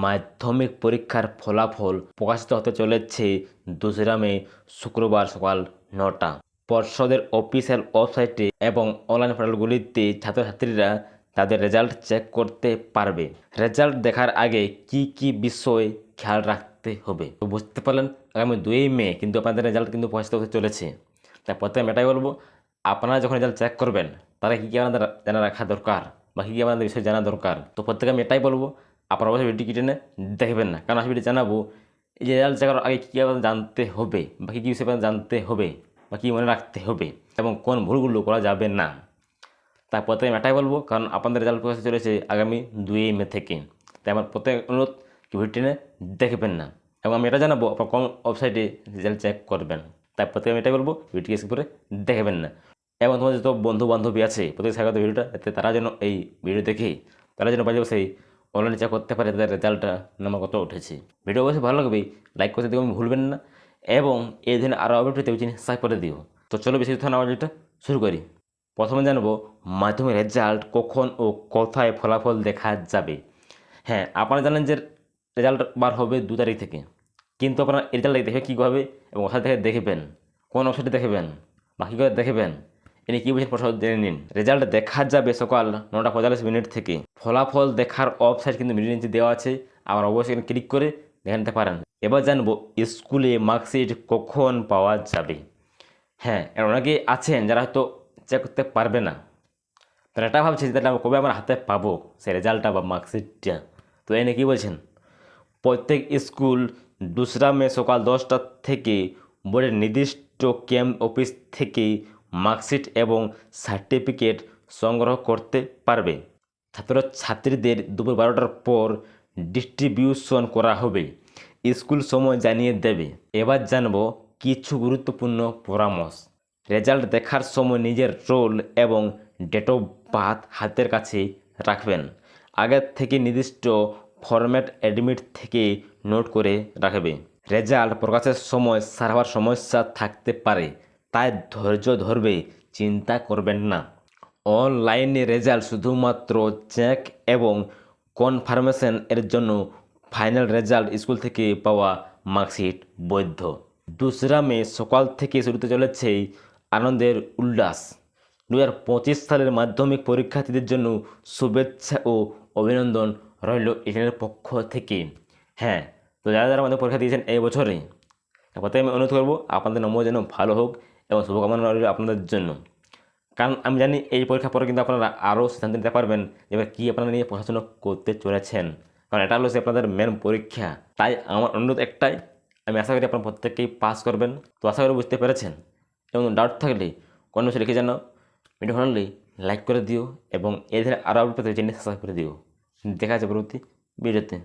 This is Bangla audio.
মাধ্যমিক পরীক্ষার ফলাফল প্রকাশিত হতে চলেছে 2রা মে শুক্রবার সকাল 9টা। পর্ষদের অফিসিয়াল ওয়েবসাইটে এবং অনলাইন পোর্টালগুলিতে ছাত্রছাত্রীরা তাদের রেজাল্ট চেক করতে পারবে। রেজাল্ট দেখার আগে কি কি বিষয় খেয়াল রাখতে হবে তো বুঝতে পারলেন, আগামী 2 মে কিন্তু আপনাদের রেজাল্ট কিন্তু প্রকাশিত হতে চলেছে। তাই প্রথমে এটাই বলবো, আপনারা যখন রেজাল্ট চেক করবেন তারা কী কী আপনাদের জানা রাখা দরকার বা কী কী আপনাদের বিষয় জানা দরকার, তো প্রত্যেকে আমি এটাই বলবো, আপনারা অবশ্যই ভিডিও টেনে দেখবেন না, কারণ আমি ভিডিও জানাবো এই যে রেজাল্ট চেকার আগে কী আপনাদের জানতে হবে বা কী কী বিষয় আপনাদের জানতে হবে বা কী মনে রাখতে হবে এবং কোন ভুলগুলো করা যাবে না। তাই প্রথমে আমি এটাই বলবো, কারণ আপনাদের রেজাল্ট প্রকাশ চলেছে আগামী 2 মে থেকে। তাই আমার প্রত্যেক অনুরোধ কি ভিডিও টেনে দেখবেন না, এবং আমি এটা জানাবো আপনার কোন ওয়েবসাইটে রেজাল্ট চেক করবেন। তাই প্রত্যেকে আমি এটাই বলবো, ভিডিও স্কিপ করে দেখবেন না, এবং তোমার যত বন্ধু বান্ধবী আছে প্রত্যেক স্বাগত ভিডিওটা, এতে তারা যেন এই ভিডিও দেখে তারা যেন বাজে সেই অনলাইনে চেক করতে পারে তাদের রেজাল্টটা নাম্বার কত উঠেছে। ভিডিও অবশ্যই ভালো লাগবে, লাইক করতে দেখবেন ভুলবেন না, এবং এই ধরনের আরও আপডেট পেতে সাবস্ক্রাইব করে দিও। তো চলো বেশি কথা না ভিডিওটা শুরু করি। প্রথমে জানবো মাধ্যমিক রেজাল্ট কখন ও কোথায় ফলাফল দেখা যাবে। হ্যাঁ, আপনারা জানেন যে রেজাল্ট বার হবে 2 তারিখ থেকে, কিন্তু আপনারা এই রেজাল্ট দেখে কীভাবে এবং কোথায় থেকে দেখবেন, কোন ওয়েবসাইটে দেখবেন বা কী করে দেখবেন, এনে কী বুঝেন প্রশ্ন জেনে নিন। রেজাল্ট দেখা যাবে সকাল 9:45 থেকে। ফলাফল দেখার ওয়েবসাইট কিন্তু ভিডিও নিচে দেওয়া আছে, আপনারা অবশ্যই ক্লিক করে দেখে নিতে পারেন। এবার জানবো স্কুলে মার্কশিট কখন পাওয়া যাবে। হ্যাঁ, অনেকেই আছেন যারা হয়তো চেক করতে পারবে না, তারা এটা ভাবছে যে তাহলে কবে আমার হাতে পাবো সেই রেজাল্টটা বা মার্কশিটটা। তো এনে কী বলছেন, প্রত্যেক স্কুল 2রা মে সকাল 10টা থেকে বোর্ডের নির্দিষ্ট ক্যাম্প অফিস থেকে মার্কশিট এবং সার্টিফিকেট সংগ্রহ করতে পারবে। ছাত্রছাত্রীদের দুপুর 12টার পর ডিস্ট্রিবিউশন করা হবে, স্কুল সময় জানিয়ে দেবে। এবার জানবো কিছু গুরুত্বপূর্ণ পরামর্শ। রেজাল্ট দেখার সময় নিজের রোল এবং ডেট অফ বার্থ হাতের কাছে রাখবেন। আগের থেকে নির্দিষ্ট ফরম্যাট অ্যাডমিট থেকে নোট করে রাখবে। রেজাল্ট প্রকাশের সময় সার্ভার সমস্যা থাকতে পারে, তাই ধৈর্য ধরবে, চিন্তা করবেন না। অনলাইনে রেজাল্ট শুধুমাত্র চেক এবং কনফার্মেশন এর জন্য, ফাইনাল রেজাল্ট স্কুল থেকে পাওয়া মার্কশিট বৈধ। 2রা মে সকাল থেকে শুরুতে চলেছে আনন্দের উল্লাস। 2025 সালের মাধ্যমিক পরীক্ষার্থীদের জন্য শুভেচ্ছা ও অভিনন্দন রইল এখানের পক্ষ থেকে। হ্যাঁ, তো যারা যারা আমাদের পরীক্ষা দিয়েছেন এই বছরে, প্রথমে আমি অনুরোধ করবো আপনাদের নম্বর যেন ভালো হোক এবং শুভকামনা রইল আপনাদের জন্য। কারণ আমি জানি এই পরীক্ষার পরে কিন্তু আপনারা আরও সিদ্ধান্ত নিতে পারবেন এবার কী আপনারা নিয়ে পড়াশোনা করতে চলেছেন, কারণ এটা হলো সে আপনাদের মেন পরীক্ষা। তাই আমার অনুরোধ একটাই, আমি আশা করি আপনারা প্রত্যেককেই পাস করবেন। তো আশা করি বুঝতে পেরেছেন, এবং ডাউট থাকলে কোনো কিছু লিখে জানাও। ভিডিও ভালো লাগলে লাইক করে দিও, এবং এই ধরনের আরও আপডেট পেতে চ্যানেল সাবস্ক্রাইব করে দিও। দেখা যাচ্ছে পরবর্তী ভিডিওতে।